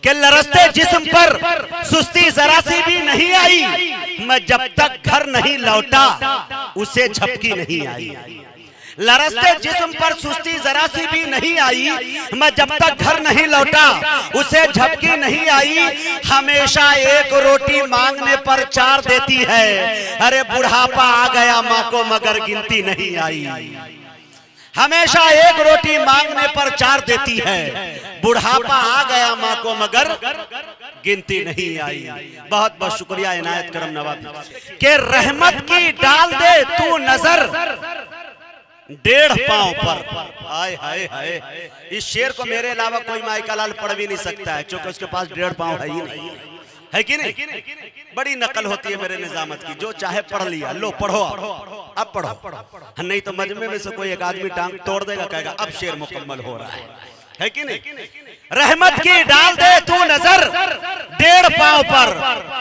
कि लरसते जिस्म पर सुस्ती जरा सी भी नहीं आई, मैं जब तक घर नहीं लौटा उसे झपकी नहीं आई। लरसते जिस्म पर सुस्ती जरा सी भी नहीं आई, मैं जब तक घर नहीं लौटा उसे झपकी नहीं आई। हमेशा एक रोटी मांगने पर चार देती है, अरे बुढ़ापा आ गया माँ को मगर गिनती नहीं आई। हमेशा एक रोटी मांगने पर चार देती है, बुढ़ापा आ गया माँ को मगर गिनती नहीं आई। बहुत बहुत शुक्रिया इनायत करम नवाज़ के रहमत की डाल दे तू नजर 1.5 पांव पर। हाय हाय हाय, इस शेर को मेरे अलावा कोई माइका लाल पढ़ भी नहीं सकता है, क्योंकि उसके पास 1.5 पांव है ही नहीं, है कि नहीं? बड़ी नकल होती है मेरे निजामत की, जो चाहे पढ़ लिया, लो पढ़ो अब पढ़ो, नहीं तो मजमे में से कोई एक आदमी टांग तोड़ देगा, कहेगा अब शेर मुकम्मल हो रहा है कि नहीं? रहमत की डाल दे तू नजर 1.5 पांव पर,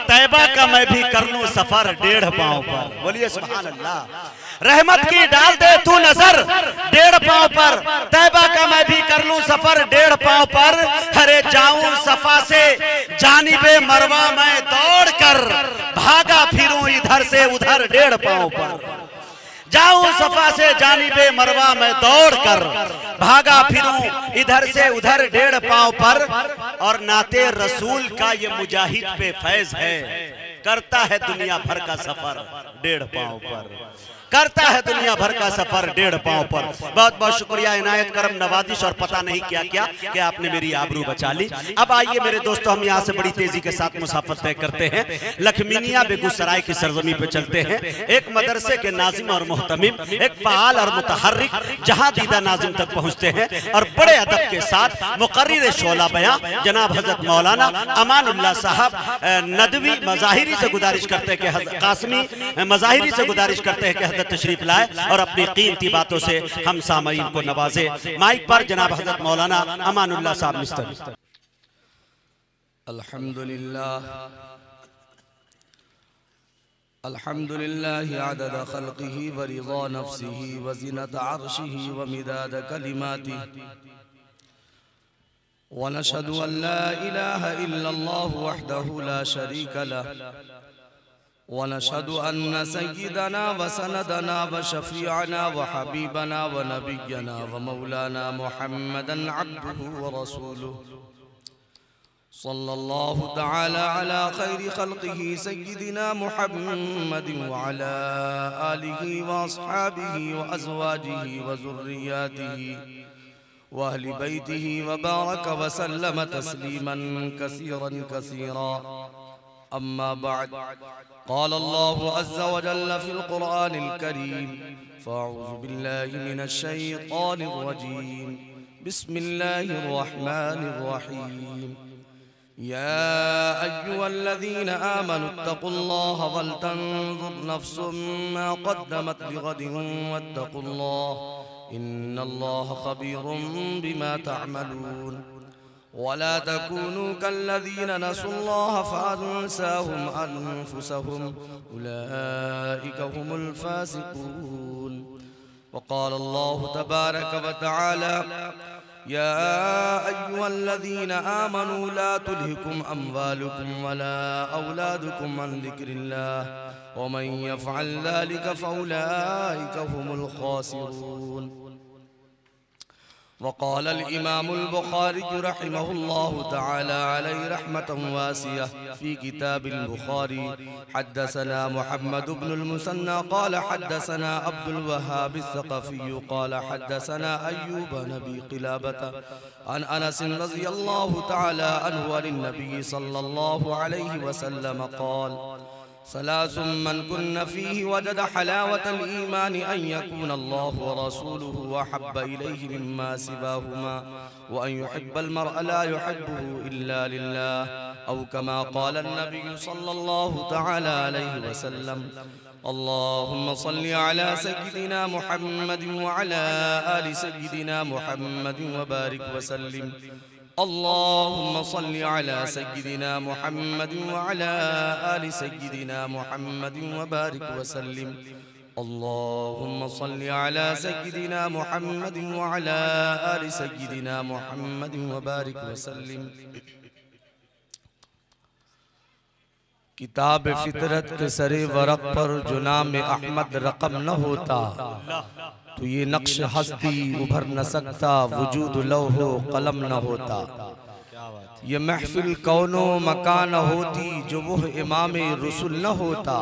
तैबा का मैं भी कर लूं सफर 1.5 पांव पर। बोलिए सुभान अल्लाह। रहमत की डाल दे तू नजर 1.5 पांव पर, तैबा का मैं भी कर लूं सफर 1.5 पांव पर। हरे जाऊं सफा से जानिबे मरवा मैं दौड़ कर, भागा फिरूं इधर से उधर 1.5 पांव पर। जाऊं सफा से जानिबे मरवा मैं दौड़ कर, भागा फिरूं इधर से उधर 1.5 पांव पर। और नाते रसूल का ये मुजाहिद पे फैज है, करता है दुनिया भर का सफर 1.5 पांव पर, करता है दुनिया भर का सफर 1.5 पांव पर। बहुत बहुत शुक्रिया इनायत करम नवाजिश, और पता नहीं क्या क्या कि आपने मेरी आबरू बचा ली। अब आइए मेरे दोस्तों, हम यहाँ से बड़ी तेजी के साथ मुसाफर तय करते हैं, लखमीनिया बेगूसराय की सरजमी पे चलते हैं। एक मदरसे के नाजिम और मोहतमिम, एक फाल और मुतहर्रिक, जहाँ दीदा नाजिम तक पहुँचते हैं, और बड़े अदब के साथ मुकर्रिर शोला बयां जनाब हजरत मौलाना अमानुल्लाह साहब नदवी मज़ाहिरी से गुजारिश करते हैं कि कासमी मज़ाहिरी से गुजारिश करते हैं कि तशरीफ लाए और अपनी कीमती बातों से हम सामईन को नवाजे। माइक पर जनाब हजरत मौलाना अमानुल्लाह साहब मिस्टर। अल्हम्दुलिल्लाह अल्हम्दुलिल्लाह अदद खल्क़िही व रिज़ा नफ्सिही व ज़ीनत अर्शिही व मिदाद कलिमातिही व नशहदु अन ला इलाहा इल्लल्लाह वहदहु ला शरीका लह व नशहदु अन्न सय्यिदना व सनदना व शफीअना व हबीबना व नबिय्यना व मौलाना मुहम्मदन अब्दुहु व रसूलुहु सल्लल्लाहु तआला अला खैरि खल्क़िही सय्यिदिना मुहम्मदिन व अला आलिही व अस्हाबिही व अज़वाजिही व ज़ुर्रिय्यतिही व अहलि बैतिही व बारक व सल्लम तस्लीमन कसीरन कसीरा। अम्मा बाद, क़ाल अल्लाहु अज़्ज़ा व जल्ल फ़िल क़ुरआनिल करीम, फ़अऊज़ु बिल्लाहि मिनश शैतानिर रजीम, बिस्मिल्लाहिर रहमानिर रहीम। या अय्युहल्लज़ीना आमनु इत्तक़ुल्लाहा वल तंज़ुर नफ्सुम मा क़द्दमत लिग़दिन वत्तक़ुल्लाह इन्नल्लाहा ख़बीरुम बिमा तअमलून। वला तकूनू कल्लज़ीना नसुल्लाह फ़अन्साहुम अन्फुसहुम उलाइका हुमुल फ़ासिक़ून। वक़ाल अल्लाहु तबारक व तआला या अय्युहल्लज़ीना आमनू ला तुल्हिकुम अम्वालुकुम वला औलादुकुम अन ज़िक्रिल्लाह व मन यफ़अल ज़ालिका फ़उलाइका हुमुल ख़ासिरून। वक़ाल अल-इमामुल बुख़ारी रहिमहुल्लाहु तआला अलैहि रहमतन वासिया फ़ी किताबिल बुख़ारी हद्दसना मुहम्मद इब्नुल मुसन्ना क़ाल हद्दसना अब्दुल वहाब अस-सक़फ़ी क़ाल हद्दसना अय्यूब नबी क़िलाबता अन अनस रज़ियल्लाहु तआला अन्हु अन नबी सल्लल्लाहु अलैहि वसल्लम क़ाल सलासुम मन कुन्न फ़ीहि वजद हलावतल ईमान अन यकून अल्लाहु व रसूलुहु अहब्ब इलैहि मिम्मा सिवाहुमा व अन युहिब्बल मर्अ ला युहिब्बुहु इल्ला लिल्लाह औ कमा क़ाल अन्नबी सल्लल्लाहु तआला अलैहि वसल्लम। अल्लाहुम्मा सल्लि अला सय्यिदिना मुहम्मदिन व अला आलि सय्यिदिना मुहम्मदिन व बारिक व सल्लिम। अल्लाहुम्मा सल्लि अला सय्यिदिना मुहम्मदिन व अला आलि सय्यिदिना मुहम्मदिन व बारिक व सल्लिम। अल्लाहुम्मा सल्लि अला सय्यिदिना मुहम्मदिन व अला आलि सय्यिदिना मुहम्मदिन व बारिक व सल्लिम। किताब फितरत के सरे वरक पर जो नाम अहमद रकम न होता तो ये नक्श हस्ती उभर न सकता, वजूद लौहो कलम न होता। ये महफिल कौनो मकान न होती जो वह इमाम रसूल न होता।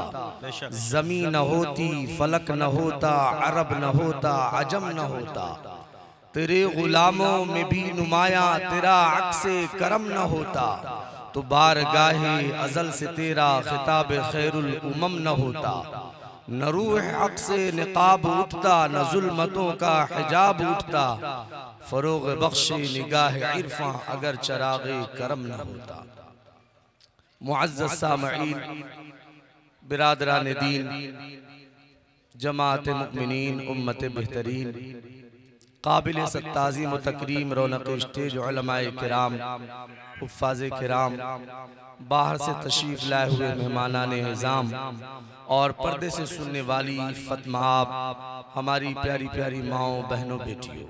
ज़मीन न होती, फलक न होता, अरब न होता, अजम न होता। तेरे गुलामों में भी नुमाया तेरा अक्से करम न होता तो बारगाहे अज़ल से तेरा खिताब खैरुल उमम न होता। न रूह हक से निकाब उठता, न जुल्मतों का हिजाब उठता। फरोग बख्शे निगाह इरफा अगर चरागे करम न होता। मुअज़्ज़ज़ सामईन, बिरादरान दीन, जमात मुमिनीन, उम्मत बेहतरीन, काबिल सत्ताज़ीम व तकरीम रौनक स्टेज उलमाए किराम, हुफ़्फ़ाज़े किराम, बाहर से तशरीफ़ लाए हुए मेहमानाने निज़ाम और पर्दे से सुनने वाली फ़तमाब हमारी प्यारी प्यारी माओ बहनों बेटियों,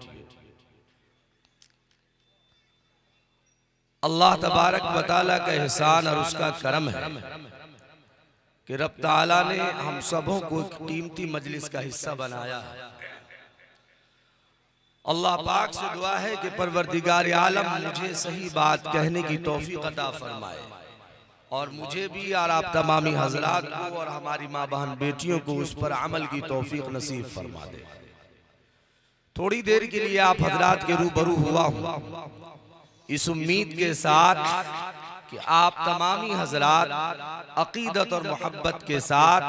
अल्लाह तबारक व तआला का एहसान और उसका करम है कि रब तआला ने हम सबों को कीमती मजलिस का हिस्सा बनाया है। अल्लाह पाक से दुआ है कि परवरदिगार आलम मुझे सही बात कहने की तौफीक अता फरमाए और मुझे भी और आप तमामी हजरात को और हमारी माँ बहन बेटियों को उस पर अमल की तौफीक नसीब फरमा दे। थोड़ी देर के लिए आप हजरात के रूबरू हुआ हूँ इस उम्मीद के साथ कि आप तमामी हजरात अकीदत और मोहब्बत के साथ,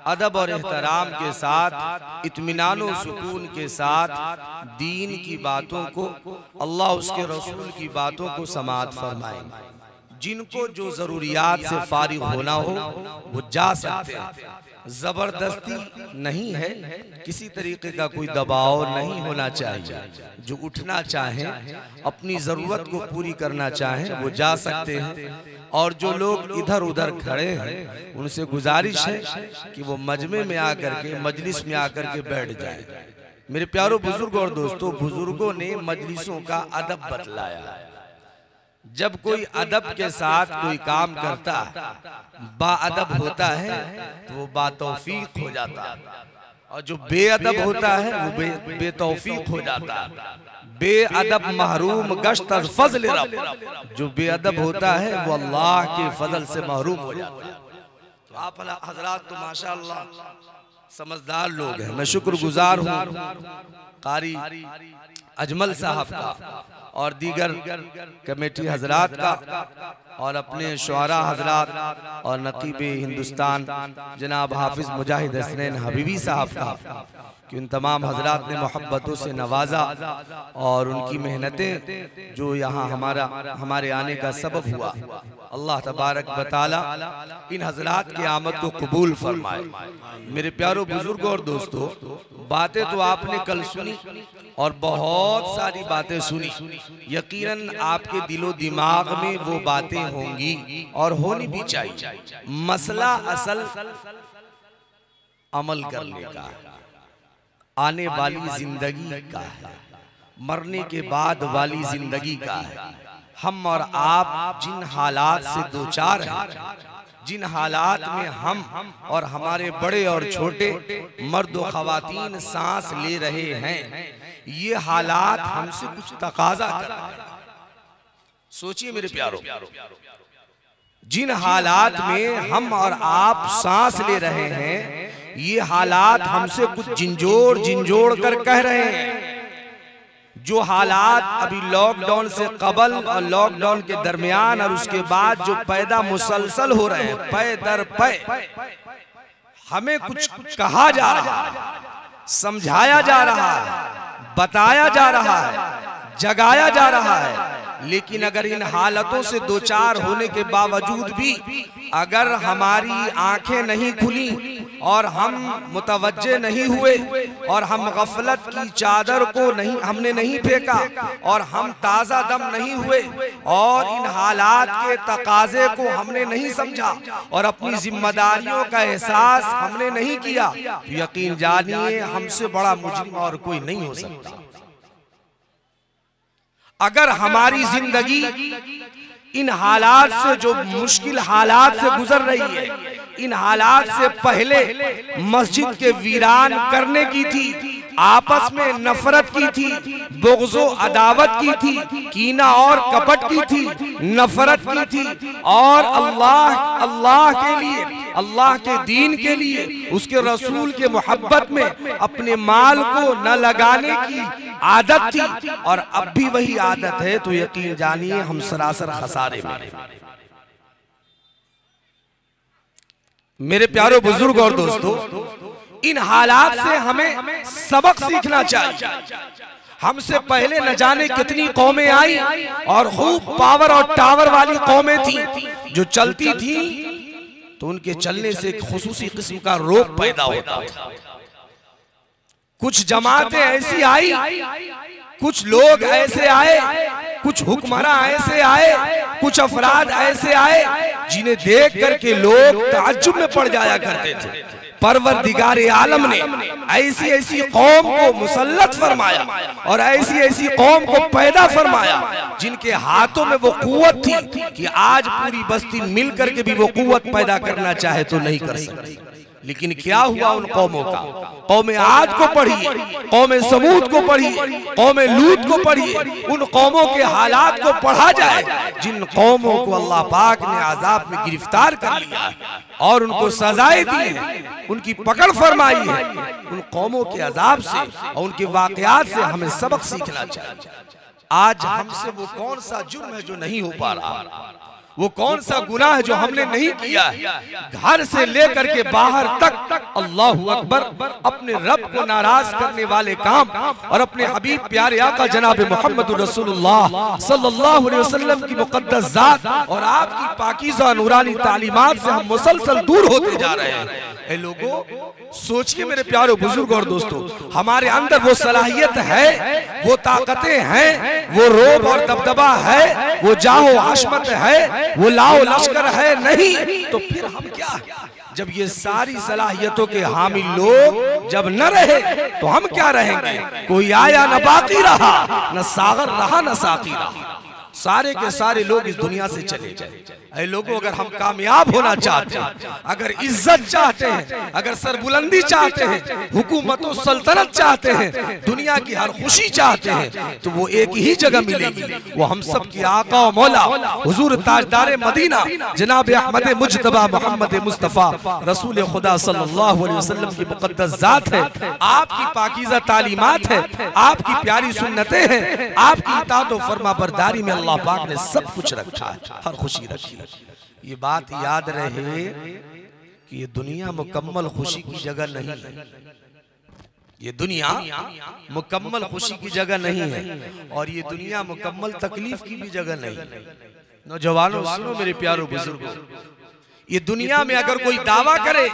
अदब और एहतराम के साथ, इत्मीनान और सुकून के साथ दीन की बातों को, अल्लाह उसके रसूल की बातों को समाअत फरमाएं। जिनको जो जरूरियात से फारिग होना हो वो जा सकते हैं। जबरदस्ती नहीं है, किसी तरीके का कोई दबाव नहीं होना चाहिए। जो उठना चाहें, अपनी जरूरत को पूरी करना चाहें वो जा सकते हैं और जो लोग इधर उधर खड़े हैं उनसे गुजारिश है कि वो मजमे में आकर के, मजलिस में आकर के बैठ जाए। मेरे प्यारों बुजुर्ग और दोस्तों, बुजुर्गों ने मजलिसों का अदब बतलाया। जब कोई अदब के साथ कोई काम करता है, बाअदब होता है तो वो बातौफीक हो जाता है और जो बेअदब होता है वो बेतौफीक हो जाता है। बेअदब महरूम गश्त अज़ फज़ल रब, जो बेअदब होता है वो अल्लाह के फजल से महरूम हो जाता है। तो आप हजरात तो माशाअल्लाह समझदार लोग हैं। मैं शुक्रगुजार हूँ कारी अजमल साहब का और दीगर कमेटी हजरात का और अपने शुआरा हजरात और नकीब हिंदुस्तान जनाब हाफिज मुजाहिद हसनैन हबीबी साहब का कि उन तमाम हजरात ने मोहब्बतों से नवाजा और उनकी मेहनतें जो यहाँ हमारे आने का सबब हुआ। अल्लाह तबारक व तआला इन हजरात की आमद को कबूल फरमाए। मेरे प्यारों बुजुर्गों और दोस्तों, बातें तो आपने कल सुनी और बहुत सारी बातें सुनी। यकीनन आपके दिलो दिमाग में वो बातें होंगी और होनी भी चाहिए। मसला असल अमल करने का है, आने वाली जिंदगी का है, मरने के बाद वाली जिंदगी का है। हम और आप जिन हालात से दो चार हैं, जिन हालात में हम और हमारे बड़े और छोटे मर्द और खवातीन सांस ले रहे हैं, ये हालात हमसे कुछ तकाजा कर रहे हैं। सोचिए मेरे प्यारों, जिन हालात में हम और आप सांस ले रहे हैं, ये हालात हमसे कुछ झिंझोड़ कर कह रहे हैं। जो हालात अभी लॉकडाउन से कबल और लॉकडाउन के दरमियान और उसके बाद जो पैदा मुसलसल हो रहे हैं, पै दर पै, हमें कुछ कहा जा रहा है, समझाया जा रहा है, बताया जा रहा है, जगाया जा रहा है। लेकिन अगर इन हालतों से दो चार होने के बावजूद भी अगर हमारी आंखें नहीं खुली और हम मुतवज्जे नहीं हुए और हम गफलत की चादर को हमने नहीं फेंका और हम ताज़ा दम नहीं हुए और इन हालात के तकाजे को हमने नहीं समझा और अपनी जिम्मेदारियों का एहसास हमने नहीं किया, तो यकीन जानिए हमसे बड़ा मुजरिम और कोई नहीं हो सकता। अगर हमारी जिंदगी इन हालात से, जो मुश्किल हालात से गुजर रही है, इन हालात से पहले मस्जिद के वीरान करने की थी, आपस में नफरत की थी, बुग़्ज़ो अदावत की थी, कीना और कपट की थी, नफरत की थी, और अल्लाह के लिए, अल्लाह के दीन के लिए, उसके रसूल के मोहब्बत में अपने माल को न लगाने की आदत थी, और अब भी वही आदत है। तो यकीन जानिए हम सरासर खसारे में। मेरे प्यारे बुजुर्ग और दोस्तों, इन हालात से हमें सबक सीखना चाहिए। हमसे पहले न जाने कितनी कौमें आई और खूब पावर और टावर वाली कौमें थी, जो चलती थी तो उनके चलने से एक खुसूसी किस्म का रोग पैदा होता था। कुछ जमातें ऐसी आई, कुछ लोग ऐसे आए, कुछ हुक्मरां ऐसे आए, कुछ अफराद ऐसे आए जिन्हें देख करके लोग ताज्जुब में पड़ जाया करते थे। परवरदिगारे आलम ने ऐसी ऐसी कौम को मुसल्लत फरमाया और ऐसी ऐसी कौम को पैदा फरमाया जिनके हाथों में वो कुव्वत थी कि आज पूरी बस्ती मिल करके भी वो कुव्वत पैदा करना चाहे तो नहीं कर सकती। लेकिन क्या हुआ उन कौमों का? कौमे आद को पढ़िए, कौमे समूद को पढ़िए, कौमे लूत को पढ़िए, उन कौमों के हालात को पढ़ा जाए जिन कौमों को अल्लाह पाक ने अजाब में गिरफ्तार कर लिया और उनको सजाएं दी है, उनकी पकड़ फरमाई है। उन कौमों के अजाब से और उनके वाकयात से हमें सबक सीखना चाहिए। आज हमसे वो कौन सा जुर्म है जो नहीं हो पा रहा, वो कौन सा गुनाह है जो हमने नहीं किया है। घर से लेकर के बाहर तक अल्लाहु अकबर, अपने रब को नाराज करने वाले काम और अपने हबीब प्यारे आका जनाब मोहम्मद रसूलुल्लाह सल्लल्लाहु अलैहि वसल्लम की मुकद्दस जात और आपकी पाकीज़ा नूरानी तालीमात से हम मुसलसल दूर होते जा रहे हैं। ए लोगों, सोच के मेरे प्यारे बुजुर्ग और दोस्तों, हमारे अंदर वो सलाहियत है, वो ताकतें हैं, वो रोब और दबदबा है, वो जाहो आशमत है, वो लाओ लश्कर है नहीं, तो फिर हम क्या? जब ये सारी सलाहियतों के हामिल लोग जब न रहे तो हम क्या रहेंगे? कोई आया न बाकी रहा, न सागर रहा न साकी रहा, सारे के सारे लोग इस दुनिया से चले जाए। ऐ लोगों, अगर हम कामयाब होना चाहते हैं, अगर इज्जत चाहते हैं, अगर सरबुलंदी चाहते हैं, हुकूमत और सल्तनत चाहते हैं, दुनिया की हर खुशी चाहते हैं, तो वो एक ही जगह मिलेगी। वो हम सब की आका और मौला हुजूर ताजदार मदीना जनाब अहमद मुज्तबा मोहम्मद मुस्तफ़ा रसूल खुदा सल्लल्लाहु अलैहि वसल्लम की मुकद्दस जात है, आपकी पाकीज़ा तालीमात है, आपकी प्यारी सुन्नतें हैं, आपकी इताअत और फरमाबरदारी में अल्लाह पाक ने सब कुछ रखा है, हर खुशी रखी। ये बात याद रहे कि ये दुनिया मुकम्मल खुशी की जगह नहीं है। ये दुनिया मुकम्मल खुशी की जगह नहीं है और ये दुनिया मुकम्मल तकलीफ की भी जगह नहीं है। नौजवानों सुनो मेरे प्यारों बुजुर्गों, ये दुनिया में अगर कोई दावा करे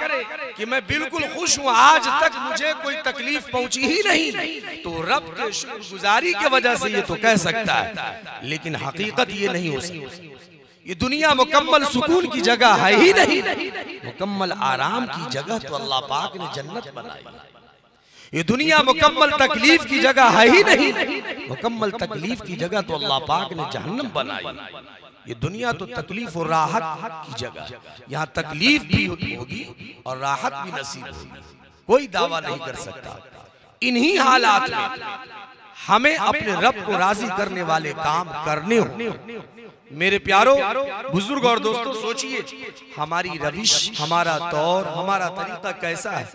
कि मैं बिल्कुल खुश हूं, आज तक मुझे कोई तकलीफ पहुंची ही नहीं, तो रब के शुक्रगुजारी की वजह से ये तो कह सकता है, लेकिन हकीकत ये नहीं हो सकती। ये दुनिया मुकम्मल सुकून की जगह है ही नहीं, मुकम्मल आराम की जगह तो अल्लाह पाक ने जन्नत बनाई। ये दुनिया मुकम्मल तकलीफ की जगह है ही नहीं, मुकम्मल तकलीफ की जगह तो अल्लाह पाक ने जहन्नम बनाई। ये दुनिया तो तकलीफ और राहत की जगह, यहाँ तकलीफ भी होगी और राहत भी नसीब होगी, कोई दावा नहीं कर सकता। इन्हीं हालात में हमें अपने रब को राजी करने वाले काम करने हो। मेरे प्यारो बुजुर्ग और दोस्तों, सोचिए हमारी रविश, हमारा तौर, हमारा तरीका कैसा है?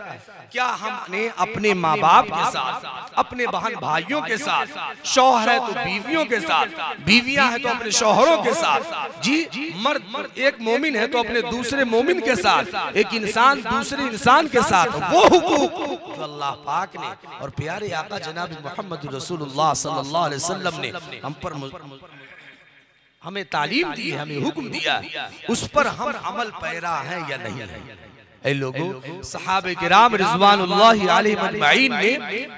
क्या हमने अपने माँ बाप के साथ, अपने बहन भाइयों के साथ, शौहर है तो बीवियों के साथ, बीवियां है तो अपने शौहरों के साथ, जी मर्द एक मोमिन है तो अपने दूसरे मोमिन के साथ, एक इंसान दूसरे इंसान के साथ, वो हुकूक जो अल्लाह पाक ने और प्यारे आका जनाब मोहम्मद रसूलुल्लाह सल्लल्लाहु अलैहि वसल्लम ने हम पर हमें तालीम दी है, हमें हुक्म दिया, उस पर हम अमल पैरा हैं या नहीं है? ऐ लोगों, सहाबे किराम रिज़वानुल्लाहि अलैहिम अजमईन ने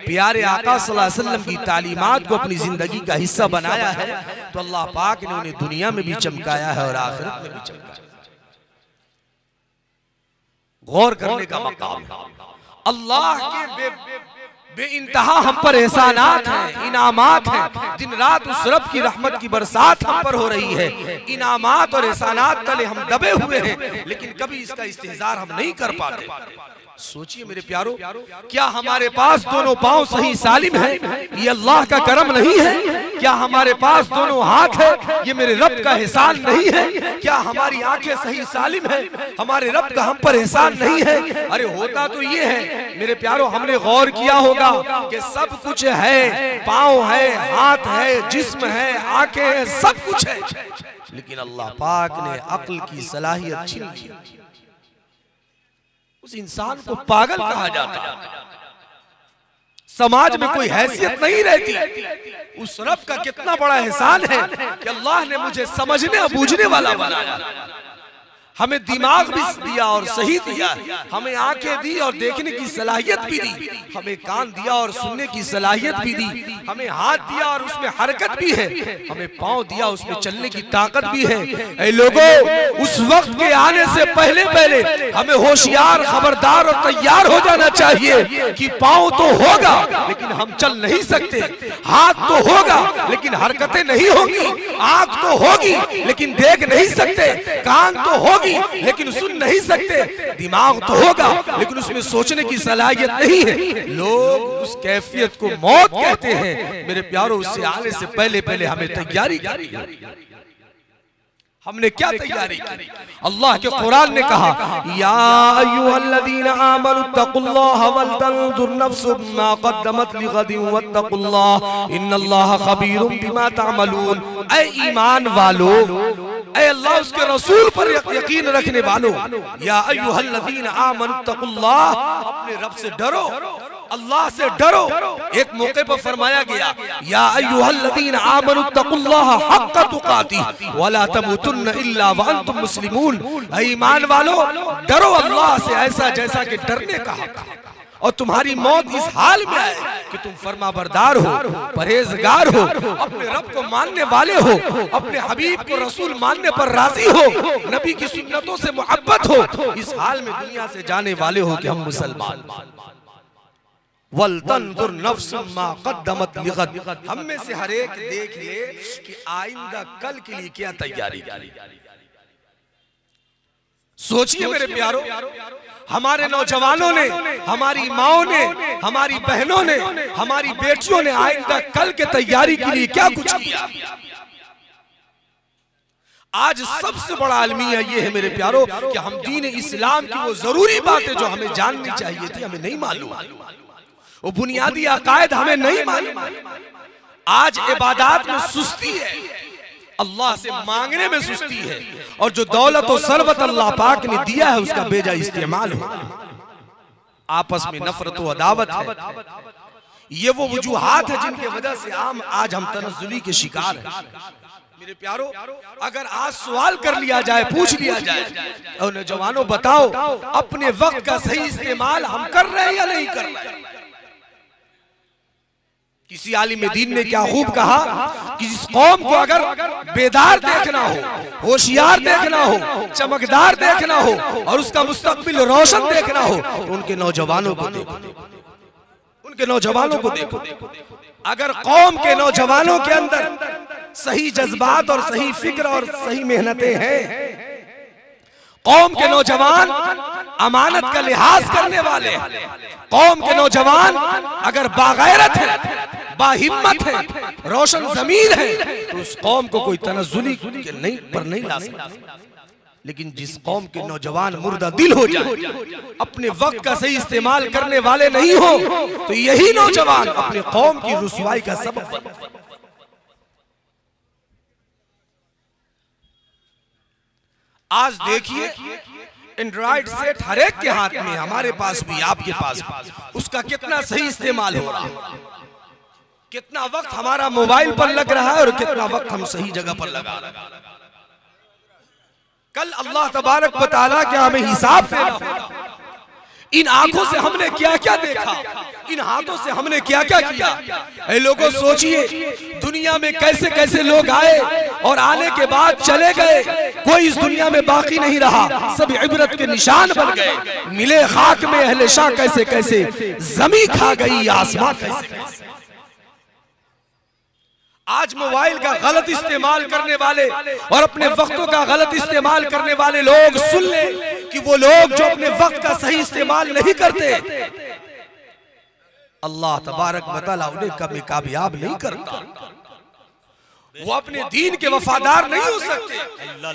प्यारे आका सल्लल्लाहु अलैहि वसल्लम की तालीमात को अपनी जिंदगी का हिस्सा बनाया है, तो अल्लाह पाक ने उन्हें दुनिया में भी चमकाया है और आखिरत में भी चमकाया। गौर करने का मकाम है। अल्लाह के बेइंतहा हम पर एहसानात हैं, इनामात हैं। दिन रात उस रब की रहमत की बरसात हम पर हो रही है। इनामात और एहसानात तले हम दबे हुए हैं, लेकिन कभी इसका इस्तेजार हम नहीं कर पाते। सोचिए मेरे प्यारो, क्या हमारे पास दोनों पांव सही सालिम है? ये अल्लाह का करम नहीं है? क्या हमारे पास दोनों हाथ है? ये मेरे रब का एहसान नहीं है? क्या हमारी आंखें सही सालिम है? हमारे रब का हम पर एहसान नहीं है? अरे होता तो ये है मेरे प्यारो, हमने गौर किया होगा कि सब कुछ है, पांव है, हाथ है, जिस्म है, आंखें हैं, सब कुछ है, लेकिन अल्लाह पाक ने अक्ल की सलाहियत छीन ली। उस इंसान को पागल कहा जाता, समाज में कोई हैसियत नहीं रहती। उस रब का कितना बड़ा एहसान है कि अल्लाह ने मुझे समझने और बूझने वाला बनाया। हमें दिमाग भी दिया और सही दिया, हमें आंखें दी और देखने की सलाहियत भी दी, हमें कान दिया और सुनने की सलाहियत भी दी, हमें हाथ दिया और उसमें हरकत भी है, हमें पांव दिया उसमें चलने की ताकत भी है। ऐ लोगों, उस वक्त के आने से पहले पहले हमें होशियार, खबरदार और तैयार हो जाना चाहिए कि पांव तो होगा लेकिन हम चल नहीं सकते, हाथ तो होगा लेकिन हरकतें नहीं होंगी, आंख तो होगी लेकिन देख नहीं सकते, कान तो होगी लेकिन सुन नहीं सकते, दिमाग तो होगा लेकिन उसमें सोचने की सलाहियत नहीं है। लोग उस कैफियत को मौत कहते हैं। मेरे प्यारों, उससे आने से पहले पहले हमें तैयारी करनी है। हमने क्या तैयारी की? अल्लाह के कुरान ने कहा, या अय्युहल्लज़ीना आमनु तक़ुल्लाह वल तंजुर नफ्सुम मा क़द्दमत लिग़दिन वत्तक़ुल्लाह इन्नल्लाह ख़बीरुम बिमा तअमलून। ऐ ईमान वालो, ऐ अल्लाह उसके रसूल पर यकीन रखने वालों, या अय्युहल्लज़ीना आमनु तक़ुल्लाह, अपने रब से डरो, अल्लाह से डरो। एक मौके पर फरमाया गया, या अय्युहल्लज़ीना आमनु तक़ुल्लाह हक़्क़ तुक़ातिह वला तमूतुन्न इल्ला व अंतुम मुस्लिमून। ईमान वालो, डरो अल्लाह से ऐसा जैसा कि डरने का हक है, और तुम्हारी मौत इस हाल में आए कि तुम फरमाबरदार हो, परहेजगार हो, अपने रब को मानने वाले हो, अपने हबीब को रसूल मानने पर राजी हो, नबी की सुन्नतों से मोहब्बत हो। इस हाल में दुनिया से जाने वाले हो कि हम मुसलमान। वल तंजुर नफ्सुम मा क़द्दमत लिग़द। हम में से हर एक देख ले कि आइंदा कल के लिए क्या तैयारी की। सोचिए मेरे प्यारो, हमारे नौजवानों ने, हमारी माओं ने, हमारी बहनों ने, हमारी बेटियों ने आइंदा कल के तैयारी के लिए क्या कुछ किया। आज सबसे बड़ा अलमिया ये है मेरे प्यारो कि हम दीन इस्लाम की वो जरूरी बातें जो हमें जाननी चाहिए थी हमें नहीं मालूम, वो बुनियादी अकायद हमें नहीं मालूम। आज इबादत में सुस्ती है, अल्लाह से मांगने में सुस्ती है, और जो दौलत और सरबत अल्लाह पाक ने दिया है उसका बेजा इस्तेमाल हो। आपस में नफरत और अदावत है। ये वो वजूहात है जिनके वजह से आज हम तनज़्ज़ुली के शिकार हैं। मेरे प्यारो, अगर आज सवाल कर लिया जाए, पूछ लिया जाए, और नौजवानों बताओ अपने वक्त का सही इस्तेमाल हम कर रहे हैं या नहीं कर रहे हैं? किसी आलिम दीन ने क्या खूब कहा कि इस कौम को अगर बेदार देखना हो, होशियार देखना हो, चमकदार देखना हो और उसका मुस्तकबिल रोशन देखना हो तो उनके नौजवानों को देखो, उनके नौजवानों को देखो। अगर कौम के नौजवानों के अंदर सही जज्बात और सही फिक्र और सही मेहनतें हैं, कौम के नौजवान अमानत का लिहाज करने वाले, कौम के नौजवान अगर बागैरत है, बाहिम्मत है, रोशन ज़मीर है, तो उस कौम को कोई तनज़्ज़ुली नहीं ला सकता। लेकिन जिस कौम के नौजवान मुर्दा दिल हो जाए, अपने वक्त का सही इस्तेमाल करने वाले नहीं हो, तो यही नौजवान अपने कौम की रुसवाई का सबब बनता है। आज देखिए एंड्रॉइड सेट हर एक के हाथ में, हमारे पास भी, आपके पास भी, उसका कितना सही इस्तेमाल हो रहा है, कितना वक्त हमारा मोबाइल पर लग रहा है और कितना वक्त हम सही जगह पर लगा रहे हैं। कल अल्लाह तबारक व तआला के हमें हिसाब देना होगा। इन आंखों से हमने क्या क्या देखा, इन हाथों से हमने क्या क्या किया। ऐ लोगों, सोचिए दुनिया में कैसे कैसे लोग आए और आने के बाद चले गए, कोई इस दुनिया में बाकी नहीं रहा, सब इबरत के निशान बन गए। मिले खाक में अहले शाह कैसे कैसे, जमी खा गई आसमां कैसे कैसे। आज मोबाइल का गलत इस्तेमाल करने वाले और अपने वक्तों का गलत इस्तेमाल करने वाले लोग सुन ले कि वो लोग जो अपने वक्त का सही इस्तेमाल नहीं करते, अल्लाह तबारक व तआला उन्हें कभी कामयाब नहीं करता। वो अपने दीन के वफादार नहीं हो सकते,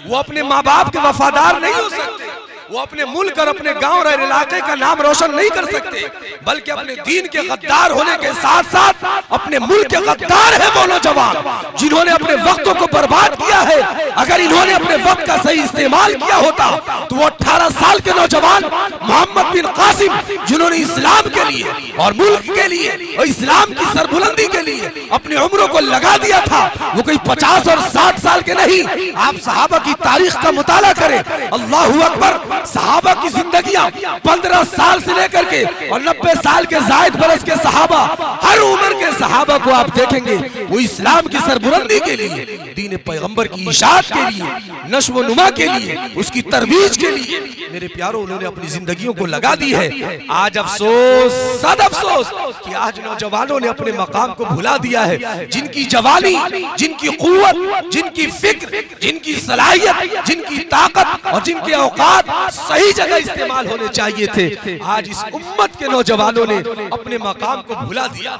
वो अपने माँ बाप के वफादार नहीं हो सकते, वो अपने मुल्क और अपने गांव और इलाके का नाम रोशन नहीं कर सकते, बल्कि अपने दीन के गद्दार होने के साथ साथ अपने मुल्क के गद्दार है वो नौजवान जिन्होंने अपने वक्तों को बर्बाद किया है। अगर इन्होंने अपने वक्त का सही इस्तेमाल किया होता तो वो 18 साल के नौजवान मोहम्मद बिन कासिम, जिन्होंने इस्लाम के लिए और मुल्क के लिए और इस्लाम की सरबुलंदी के लिए अपनी उम्रों को लगा दिया था, वो कोई 50 और 60 साल के नहीं। आप सहाबा की तारीख का मुताला करें, अल्लाहू अकबर, सहाबा की जिंदगियां 15 साल से लेकर के और 90 साल के जायद बरस के सहाबा, हर उम्र के सहाबा को आप देखेंगे वो इस्लाम की सरबुलंदी के लिए, दीन पैगंबर की इशाअत के लिए, नश्व नुमा के लिए, उसकी तरवीज के लिए मेरे प्यारों उन्होंने अपनी जिंदगियों को लगा दी है। आज अफसोस, सद अफसोस कि आज नौजवानों ने अपने मकाम को भुला दिया है। जिनकी जवानी, जिनकी कुव्वत, जिनकी फिक्र, जिनकी सलाहियत, जिनकी ताकत और जिनके औकात सही जगह इस्तेमाल होने चाहिए थे, आज इस उम्मत के नौजवानों ने अपने मकाम को भुला दिया,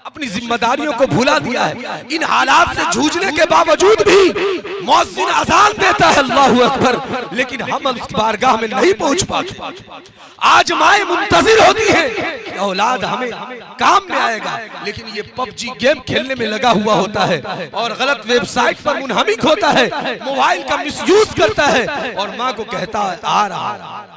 अपनी जिम्मेदारियों को भुला दिया है। इन हालात से जूझने के बावजूद भी मुअज्जिन अज़ान देता है अल्लाहू अकबर, लेकिन हम उस बारगाह में नहीं पहुंच पाते। आज माए मुंतजिर होती है कि औलाद हमें काम में आएगा, लेकिन ये पबजी गेम खेलने में लगा हुआ होता है और गलत वेबसाइट पर मुनहमिक होता है, मोबाइल का मिसयूज करता है और माँ को कहता है आ रहा।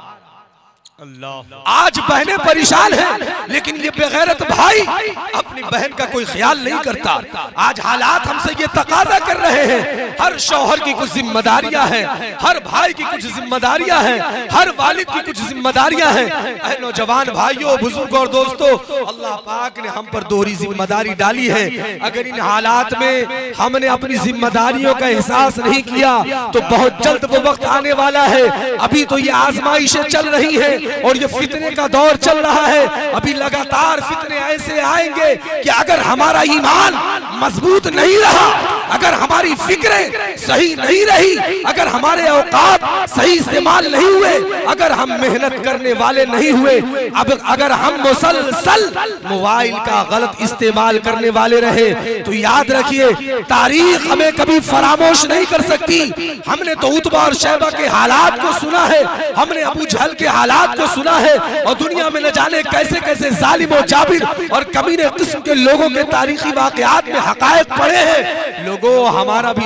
आज बहनें परेशान हैं, लेकिन ये बेगैरत भाई अपनी बहन का कोई ख्याल नहीं करता। आज हालात हमसे ये तकाजा कर रहे हैं, हर शौहर की कुछ जिम्मेदारियां हैं, हर भाई की कुछ जिम्मेदारियां हैं, हर वालिद की कुछ जिम्मेदारियां हैं। नौजवान भाइयों, बुजुर्ग और दोस्तों, अल्लाह पाक ने हम पर दोहरी जिम्मेदारी डाली है। अगर इन हालात में हमने अपनी जिम्मेदारियों का एहसास नहीं किया तो बहुत जल्द वो वक्त आने वाला है। अभी तो ये आजमाइशें चल रही है और ये फितने का दौर चल रहा है। अभी लगातार फितने ऐसे आएंगे कि अगर हमारा ईमान मजबूत नहीं रहा, अगर हमारी फिक्रें सही नहीं रही, अगर हमारे औकात सही इस्तेमाल नहीं हुए, अगर हम मेहनत करने वाले नहीं हुए, अब अगर हम मुसलसल मोबाइल का गलत इस्तेमाल करने वाले रहे, तो याद रखिए तारीख हमें कभी फरामोश नहीं कर सकती। हमने तो उतबा और शैबा के हालात को सुना है, हमने अबू जहल के हालात को सुना है और दुनिया में न जाने कैसे कैसे जालिम और जाबिर और कमीने किस्म के लोगों के तारीखी वाकयात में हकायक पड़े हैं। लोगों, हमारा भी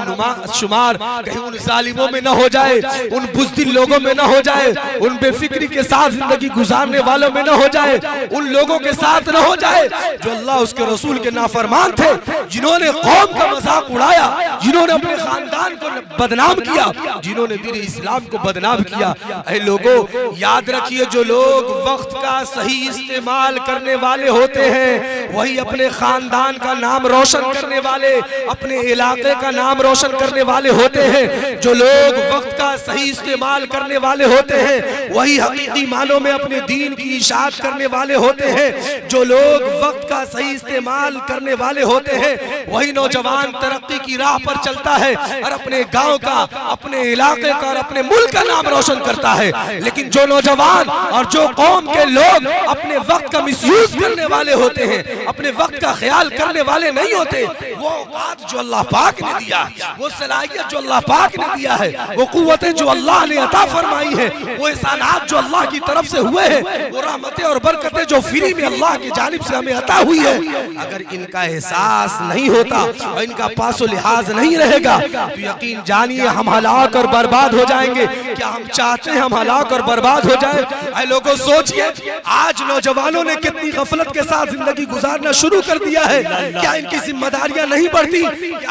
शुमार कहीं उन जालिमों में न हो जाए, उन बुज़दिल लोगों में न हो जाए, उन बेफिक्री के साथ जिंदगी गुजारने वालों में न हो जाए, उन लोगों के साथ न हो जाए जो अल्लाह उसके रसूल के नाफरमान थे, जिन्होंने कौम का मजाक उड़ाया, जिन्होंने अपने खानदान को बदनाम किया, जिन्होंने दीन इस्लाम को बदनाम किया। ऐ लोगों, याद रखिए, जो लोग वक्त का सही इस्तेमाल करने वाले होते हैं वही अपने खानदान का नाम रोशन करने वाले, अपने इलाके का नाम रोशन करने वाले होते हैं। जो लोग वक्त का सही इस्तेमाल करने वाले होते हैं वही हकीकी मानों में अपने दीन की इशाअत करने वाले होते हैं। जो लोग वक्त का सही इस्तेमाल करने वाले होते हैं वही नौजवान तरक्की की राह पर चलता है और अपने गांव का, अपने इलाके का और अपने मुल्क का नाम रोशन करता है। लेकिन जो नौजवान और जो कौम के लोग अपने वक्त का मिसयूज करने वाले होते हैं, अपने वक्त का ख्याल करने वाले नहीं होते, वो औकात जो अल्लाह पाक ने दिया, वो सलाहियत जो अल्लाह पाक ने दिया है, वो कुव्वतें जो अल्लाह ने अता फरमाई है, वो एहसानात जो अल्लाह की तरफ से हुए हैं, वो रहमतें और बरकतें जो फ्री में अल्लाह की जानिब से हमें अता हुई है, अगर इनका एहसास नहीं होता और इनका पासो लिहाज नहीं रहेगा तो यकीन जानिए हम हलाक और बर्बाद हो जाएंगे। क्या हम चाहते हैं हम हलाक और बर्बाद हो जाए? ऐ लोगों, सोचिए, आज नौजवानों ने कितनी गफलत के साथ जिंदगी गुजारना शुरू कर दिया है। क्या इनकी जिम्मेदारियां नहीं बढ़ती?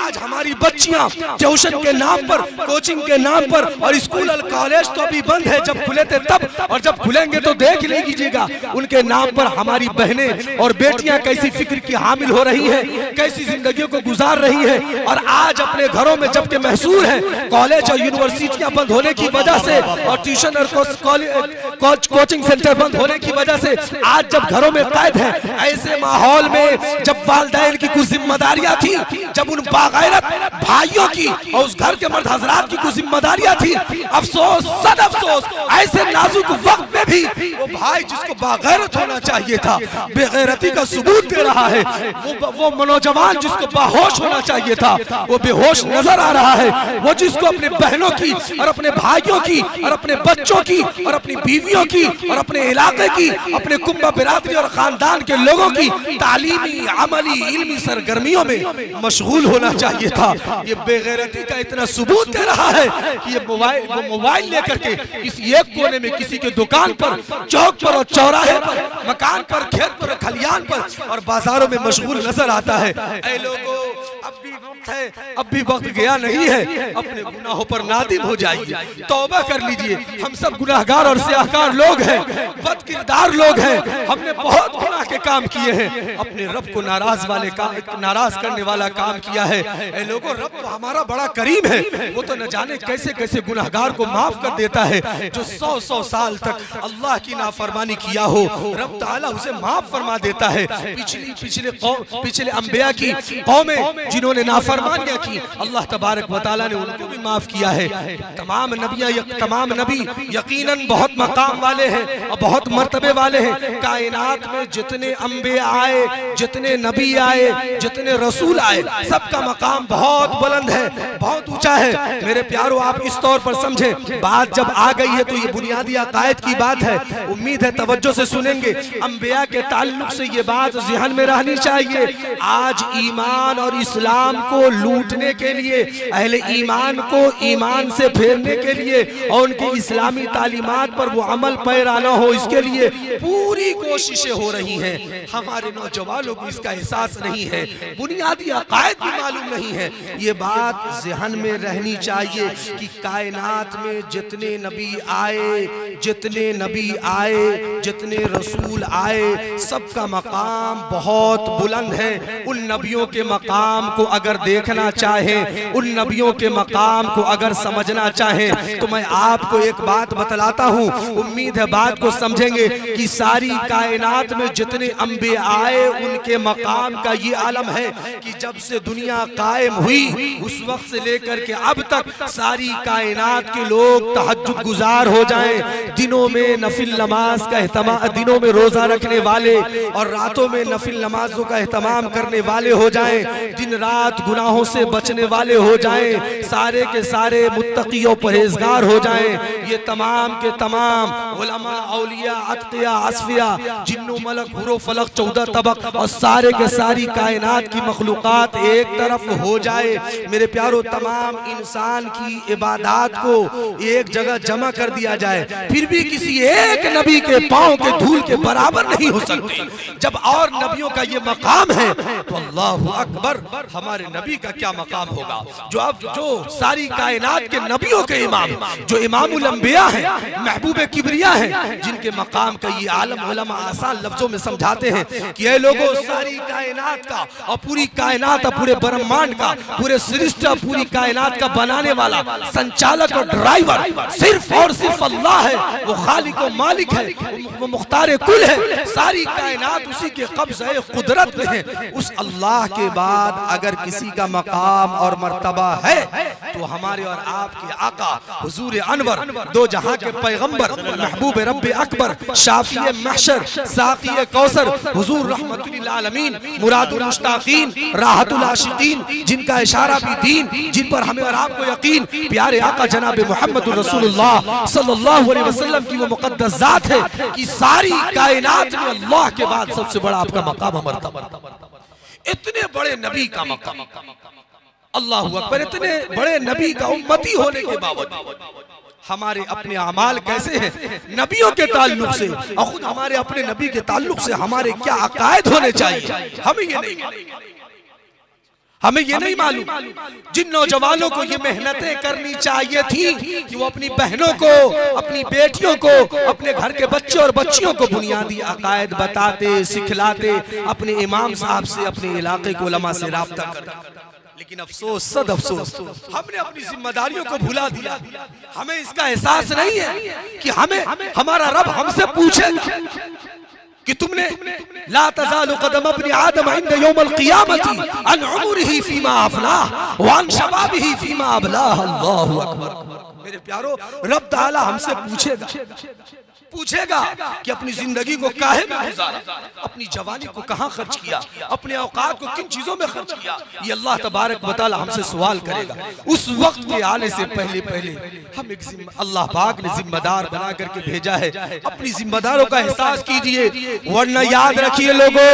आज हमारी बच्चियां ट्यूशन के नाम पर, कोचिंग के नाम पर, और स्कूल और कॉलेज तो अभी बंद है, जब खुले थे तब, और जब खुलेंगे तो देख लीजिएगा उनके नाम पर हमारी बहनें और बेटियां कैसी फिक्र की हामिल हो रही है, कैसी जिंदगियों को गुजार रही है। और आज अपने घरों में जबकि महसूर है कॉलेज और यूनिवर्सिटियां बंद होने की वजह से और ट्यूशन और कोचिंग सेंटर बंद होने की वजह से आज जब घरों में कैद है, ऐसे माहौल में जब वालिदैन की कुछ जिम्मेदारियां थी, जब उन बागैरत भाइयों की और उस घर के मर्द हजरात की कुछ जिम्मेदारियां थी, अफसोस सद अफसोस ऐसे नाजुक वक्त में भी वो भाई जिसको बागैरत होना चाहिए था बेगैरती का सबूत दे रहा है, वो नौजवान जिसको बाहोश होना चाहिए था वो बेहोश नजर आ रहा है, वो जिसको अपने बहनों की और अपने भाइयों की और अपने बच्चों की और अपनी बीवियों की और अपने इलाके की, अपने कुंबा बिरादरी और खानदान के लोगों की तालीमी अमली इल्मी सरगर्मियों में मशगूल होना चाहिए था, ये बेगैरती का इतना सबूत दे रहा है कि ये मोबाइल लेकर के किसी एक कोने में किसी के दुकान पर, चौक पर और चौराहे पर, मकान पर, खेत पर, खलियान पर और बाजारों में मशगूल नजर आता है। ऐ लोगों, अब भी वक्त है, अब भी वक्त गया नहीं है, अपने गुनाहों पर नादिम हो जाइए, तौबा कर लीजिए। हम सब गुनाहगार और सियाहकार लोग हैं, बद किरदार लोग हैं, हमने बहुत गुनाह के काम किए हैं, अपने रब को नाराज करने वाला काम किया है। ऐ लोगों, रब तो हमारा बड़ा करीम है, वो तो न जाने कैसे कैसे गुनाहगार को माफ कर देता है, जो 100 साल तक अल्लाह की नाफरमानी किया हो रब ताला उसे माफ फरमा देता है। पिछले अंबिया की कौमें जिन्होंने नाफरमानियां की, अल्लाह तबारक व तआला ने उनको भी माफ किया है। तमाम नबी यकीनन बहुत मकाम वाले हैं और बहुत मर्तबे वाले हैं। कायनात में जितने अंबिया आए, जितने नबी आए, जितने रसूल आए, सबका मकाम बहुत बुलंद है, बहुत ऊंचा है। मेरे प्यारों, आप इस तौर पर समझें, बात जब आ गई है तो ये बुनियादी अकायद की बात है, उम्मीद है तवज्जो से सुनेंगे। अंबिया के ताल्लुक से ये बात ज़हन में रहनी चाहिए। आज ईमान और इस्लाम को लूटने के लिए, अहले ईमान को ईमान से फेरने के लिए और उनकी इस्लामी तालीमात पर वो अमल पैराना हो, इसके लिए पूरी कोशिशें हो रही हैं। हमारे नौजवानों को इसका एहसास नहीं है, बुनियादी अकायद भी मालूम नहीं है। ये बात ज़हन में रहनी चाहिए कि कायनात में जितने नबी आए, जितने रसूल आए, सबका मकाम बहुत बुलंद है। उन नबियों के मकाम को अगर देखना चाहें, उन नबियों के मकाम को अगर समझना चाहें, तो मैं आपको एक बात बतलाता हूँ, उम्मीद है बात को समझेंगे कि सारी कायनात में जितने अंबिया आए उनके मकाम का ये आलम है कि जब से दुनिया कायम हुई उस वक्त से लेकर के अब तक सारी कायनात के लोग तहज्जुद गुजार हो जाएं, दिनों में नफिल नमाज का एहतमाम, दिनों में रोजा रखने वाले और रातों में नफिल नमाजों का एहतमाम करने वाले हो जाएं, दिन रात गुनाहों से बचने वाले हो जाएं, सारे के सारे मुत्तकी और परहेजगार हो जाएं। ये तमाम के तमाम उलमा, औलिया, अत्किया, असफिया, जिन्नो मलक, हुरो फलक, 14 तबक और सारे के सारी कायनात की मखलूकात एक तरफ हो जाए। मेरे प्यारो, तमाम इंसान की इबादत को एक जगह जमा कर दिया जाए, फिर भी किसी एक नबी के पांव के धूल के बराबर नहीं हो सकती। जब और नबियों का ये मकाम है तो अल्लाहु अकबर, हमारे नबी का क्या मकाम होगा, जो सारी कायनात के नबियों के इमाम, जो इमामुल अंबिया हैं, महबूब किबरिया हैं, जिनके मकाम का ये आलम उलमा आसान लफ्जों में समझाते हैं कि ये लोगों, सारी कायनात का और पूरी कायनात और पूरे ब्रह्मांड का, पूरे सृष्टि, पूरी कायनात का बनाने वाला, संचालक और ड्राइवर सिर्फ और सिर्फ अल्लाह है। वो खालिक और मालिक है, वो मुख्तार कुल है, सारी कायनात उसी के कब्ज़े कुदरत में है। उस अल्लाह के बाद अगर किसी का मकाम और मर्तबा है तो हमारे और आपके आका हुजूर अनवर, दो जहां के पैगंबर, महबूब रब्बे अकबर, शाफिए महशर, साक़िए कौसर, हुजूर रहमतुल लिल आलमीन, मुरादुल मुश्ताकीन, राहतुल आशिकीन, जिनका इशारा भी दीन, जिन पर हमें और आपको यकीन, प्यारे आका जनाब मुहम्मद रसूलुल्लाह सल्लल्लाहु अलैहि वसल्लम की वो मुक़द्दस ज़ात है कि सारी कायनात में अल्लाह के बाद सबसे बड़ा आपका मकाम और मर्तबा। इतने बड़े नबी का मकाम, अल्लाहु अकबर, इतने बड़े नबी का उम्मती होने के बावजूद हमारे अपने अमाल कैसे हैं नबियों के ताल्लुक से, और खुद हमारे अपने नबी के ताल्लुक से हमारे क्या अकायद होने चाहिए, हमें ये नहीं। हमें ये नहीं मालूम जिन नौजवानों को ये मेहनतें करनी चाहिए थी कि वो अपनी बहनों को, अपनी बेटियों को, अपने घर के बच्चे और बच्चियों को बुनियादी अकायद बताते, सिखलाते, अपने इमाम साहब से, अपने इलाके के उलमा से राब्ता करते। लेकिन अफसोस, सद अफसोस, हमने अपनी जिम्मेदारियों को भुला दिया। हमें इसका एहसास नहीं है कि हमें हमारा रब हमसे पूछेगा कि तुमने ला तज़ालु क़दम इब्न आदम इंद यौमल क़ियामती अन उमरिही फीमा अफ़लाह व अन शबाबिही फीमा अबलाह। अल्लाहु अकबर। मेरे प्यारो, रब ताला हमसे पूछेगा कि अपनी जिंदगी को काहे में गुजारा, अपनी जवानी को कहाँ खर्च किया, अपने औकात को किन चीजों में खर्च किया। ये अल्लाह तबारक व तआला हमसे सवाल करेगा। उस वक्त के आने से पहले पहले हम अल्लाह पाक ने जिम्मेदार बना करके भेजा है। अपनी जिम्मेदारों का एहसास कीजिए, वरना याद रखिए लोगों,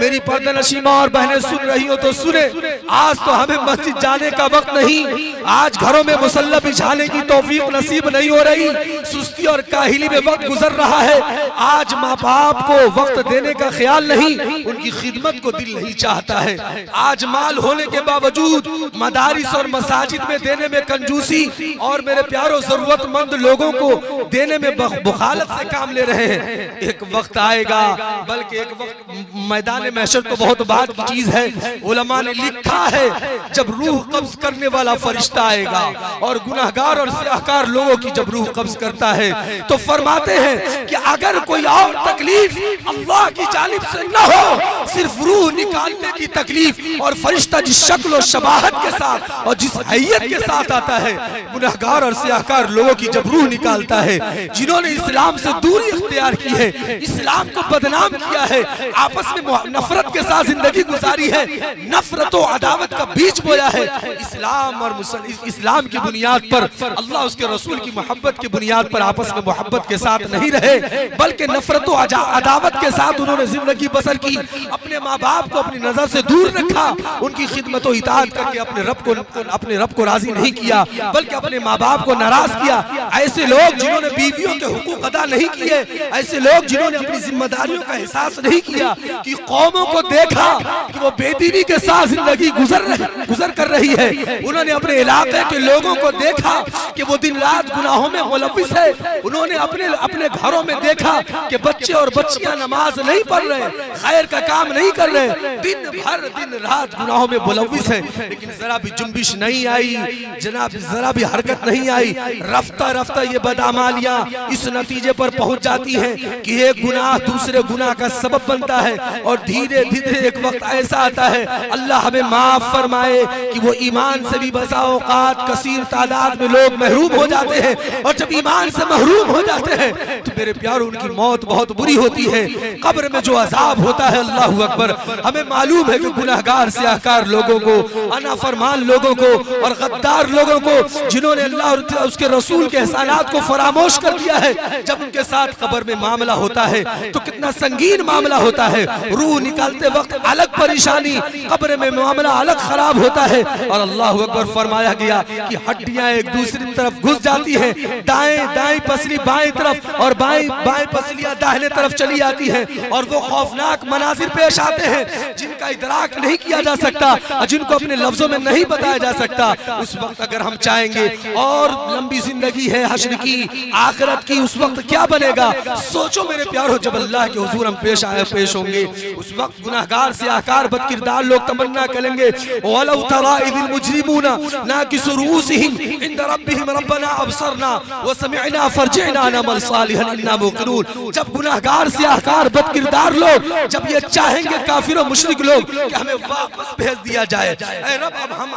मेरी पर्दानशीं मां और बहनें सुन रही हो तो सुने, आज तो हमें मस्जिद जाने का वक्त नहीं, आज घरों में मुसल्ला बिछाने की तौफीक नसीब नहीं हो रही, सुस्ती और काहिली में वक्त गुजर रहा है। आज माँ बाप को वक्त देने का ख्याल नहीं, उनकी खिदमत को दिल नहीं चाहता है। आज माल होने के बावजूद मदारिस और मसाजिद में देने में कंजूसी और मेरे प्यारों जरूरतमंद लोगों को देने में बुखालत से काम ले रहे हैं। एक वक्त आएगा, बल्कि एक वक्त मैदान महशर तो बहुत बात की चीज है, उलमा ने लिखा है जब रूह कब्ज करने वाला फरिश्ता आएगा और गुनाहगार और सियाहकार लोगों की जब रूह कब्ज करता है तो फरमाते हैं कि अगर कोई और तकलीफ अल्लाह की जानिब से न हो, सिर्फ रूह निकालने की तकलीफ, और फरिश्ता जिस शक्ल और शबाहत के साथ और जिस हैयत के साथ आता है, गुनाहगार और सियाहकार लोगों की जब रूह निकालता है, जिन्होंने इस्लाम से दूरी इख्तियार की है, इस्लाम को बदनाम किया है, आपस में नफरत के साथ जिंदगी गुजारी है, नफरत और अदावत का बीज बोया है, इस्लाम और इस्लाम की बुनियाद पर, अल्लाह उसके रसूल की मोहब्बत की बुनियाद पर आपस में मोहब्बत के साथ नहीं रहे, बल्कि नफरत और अदावत के साथ उन्होंने जिंदगी बसर की, अपने माँ बाप को अपनी नजर से दूर रखा, उनकी खिदमत और इताअत करके अपने रब को राजी नहीं किया, बल्कि अपने माँ बाप को नाराज किया। ऐसे लोग जिन्होंने बीवियों के हुकूक अदा नहीं किए, ऐसे लोग जिन्होंने अपनी जिम्मेदारियों का एहसास नहीं किया, कि कौमों को देखा कि वो बेदीनी के साथ जिंदगी गुजर कर रही है, उन्होंने अपने इलाके के लोगों को देखा कि वो दिन रात गुनाहों में मुलव्विस है, उन्होंने अपने घरों में देखा कि बच्चे और बच्चियां नमाज नहीं पढ़ रहे, खैर का काम नहीं कर रहे, दिन रात गुनाहों में मुलव्विस है, लेकिन जरा भी जुम्बिश नहीं आई जनाब, जरा भी हरकत नहीं आई। रफ्ता रफ्ता ये बदअमालियां इस नतीजे पर पहुंच जाती हैं कि एक गुनाह दूसरे गुनाह का सबब बनता है, और धीरे धीरे एक वक्त ऐसा आता है, अल्लाह हमें माफ फरमाए, कि वो ईमान से भी बसा औकात कसीर तादाद में लोग महरूम हो जाते हैं, और जब ईमान से महरूम हो जाते हैं तो मेरे प्यारों उनकी मौत बहुत बुरी होती है। कब्र में जो अजाब होता है, अल्लाह अकबर, हमें मालूम है कि गुनाहगार सियाहकार लोगों को, अनाफरमान लोगों को और गद्दार लोगों को, जिन्होंने अल्लाह और उसके रसूल के एहसानात को फरामोश कर दिया है, जब उनके साथ कब्र में मामला होता है तो कितना संगीन मामला होता है। रूह निकालते वक्त अलग परेशानी, कब्र में मामला अलग खराब होता है। और अल्लाह अकबर फरमाया गया कि हड्डियां एक दूसरी तरफ घुस जाती हैं, दाएं पसली बाएं तरफ और बाएं पसलियां दाहिने तरफ चली आती हैं, और वो खौफनाक मनाजिर पेश आते हैं जिनका इदराक नहीं किया जा सकता, जिनको अपने लफ्जों में नहीं बताया जा सकता। उस वक्त अगर हम चाहेंगे और लंबी जिंदगी है हश्र की, आखिरत की, उस वक्त क्या बनेगा? सोचो मेरे प्यारो, जब अल्लाह के हुजूर हम पेश होंगे, उस वक्त गुनाहगार सियाहकार बदकिरदार लोग तमन्ना करेंगे, वलौ तरा इज़िल मुजरिमूना नाकिसु रूसिहिम इंद रब्बिहिम रब्बना अबसरना व समिअना फरजिअना नअमल सालिहन इन्ना मुक़िनून। जब गुनाहगार सियाहकार बदकिरदार लोग जब ये चाहेंगे, काफिर और मुशरिक लोग, कि हमें वापस भेज दिया जाए, ऐ रब, अब हम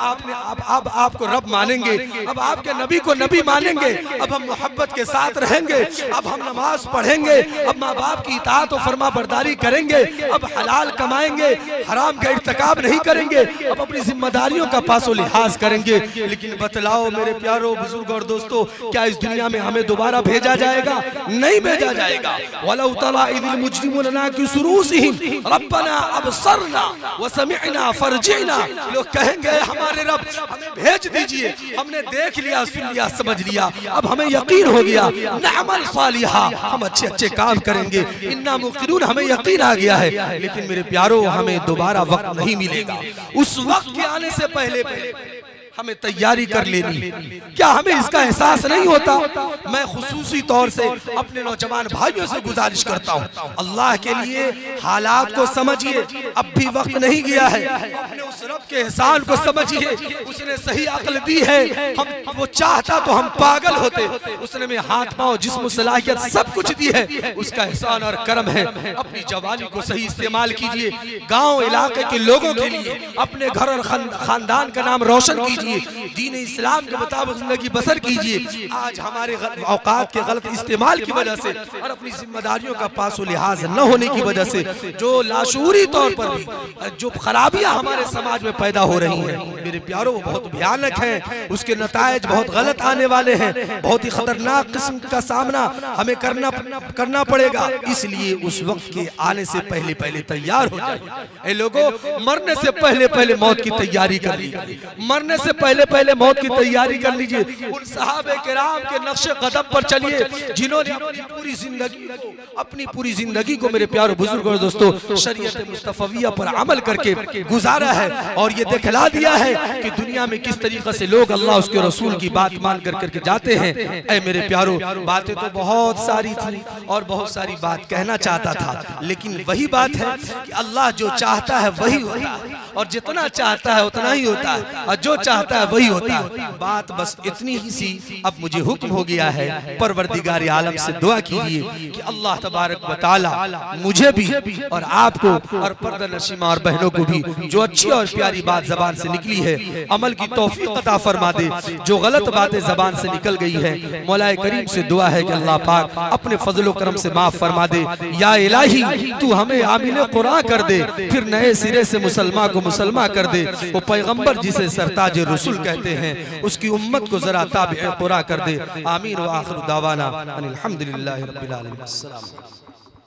आपको रब मानेंगे, अब आपके नबी को नबी मानेंगे, अब हम मोहब्बत के साथ रहेंगे, अब हम नमाज पढ़ेंगे, अब माँ बाप की इताअत और फरमा बरदारी करेंगे, अब हलाल कमाएंगे, हराम का इर्तिकाब नहीं करेंगे, अब अपनी जिम्मेदारियों का पासो लिहाज करेंगे। लेकिन बतलाओ मेरे प्यारो बुजुर्ग और दोस्तों, क्या इस दुनिया में हमें दोबारा भेजा जाएगा? नहीं भेजा जाएगा। वलौ तरा इज़िल मुजरिमूना नाकिसु रूसिहिम रब्बना अबसरना व समिअना फरजिअना। लोग कहेंगे हमारे रब हमें भेज दीजिए, हमने देख लिया, सुन लिया, समझ लिया, अब हमें यकीन हो गया, नअमल सालिहा, हम अच्छे अच्छे काम करेंगे, इन्ना मुक़िनून, हमें यकीन आ गया है। लेकिन मेरे प्यारो, हमें दोबारा वक्त नहीं मिलेगा। उस वक्त के आने से पहले हमें तैयारी कर लेनी। क्या हमें इसका एहसास नहीं होता? मैं खुसूसी तौर से अपने नौजवान भाइयों से गुजारिश करता हूँ, अल्लाह के लिए हालात को समझिए, अब भी वक्त नहीं गया है। अपने उस रब के एहसान को समझिए, उसने सही अक्ल दी है। हम वो चाहता तो हम पागल होते, उसने हमें हाथ पांव जिस्म सलाहियत सब कुछ दी है, उसका एहसान और करम है। अपनी जवानी को सही इस्तेमाल कीजिए, गाँव इलाके के लोगों के लिए, अपने घर और खानदान का नाम रोशन कीजिए, दीन इस्लाम के मुताबिक जिंदगी बसर कीजिए। आज हमारे औकात के गलत इस्तेमाल की वजह से और अपनी जिम्मेदारियों का पासो लिहाज न होने की वजह से जो लाशूरी तौर पर भी जो खराबियां हमारे समाज में पैदा हो रही हैं, मेरे प्यारों, वो बहुत भयानक हैं। उसके नतायज बहुत गलत आने वाले हैं। बहुत ही खतरनाक किस्म का सामना हमें करना पड़ेगा। इसलिए उस वक्त के आने से पहले पहले तैयार हो जाए। ए लोगों, मरने से पहले पहले मौत की तैयारी कर लीजिए, मरने से पहले पहले मौत की तैयारी कर लीजिए। उन सहाबे किराम के नक्शे कदम पर चलिए जिन्होंने अपनी पूरी जिंदगी को मेरे प्यारे बुजुर्गों और दोस्तों शरीयत मुस्तफविया पर अमल करके गुजारा है और ये दिखला दिया है कि दुनिया में किस तरीके से लोग अल्लाह उसके रसूल की बात मान करके जाते हैं। ऐ मेरे प्यारो, बातें तो बहुत सारी थी और बहुत सारी बात कहना चाहता था, लेकिन वही बात है कि अल्लाह जो चाहता है वही होता है और जितना चाहता है उतना ही होता है और जो चाहता है वही होता है। बात बस इतनी ही सी। अब मुझे हुक्म हो गया है, परवरदिगार आलम से दुआ कीजिए कि अल्लाह तबारक व तआला मुझे भी और आपको और पर्दा नशीमा और बहनों को भी जो अच्छी और प्यारी बात जबान से निकली है अमल की तौफीक अता फरमा दे। जो गलत बातें जबान से निकल गई है, मौलाए करीम से दुआ है कि अल्लाह पाक अपने फजलो करम से माफ फरमा दे। या इलाही, तू हमें आमीन कुरान कर दे, फिर नए सिरे से मुसलमान को मुसलमान कर दे। वो पैगंबर जिसे सरताज रसूल कहते हैं, उसकी उम्मत को जरा ताबे कुरान कर दे। आमीन व आखिर दावाना अनिल हम्दुलिल्लाहि रब्बिल आलमीन। अस्सलाम।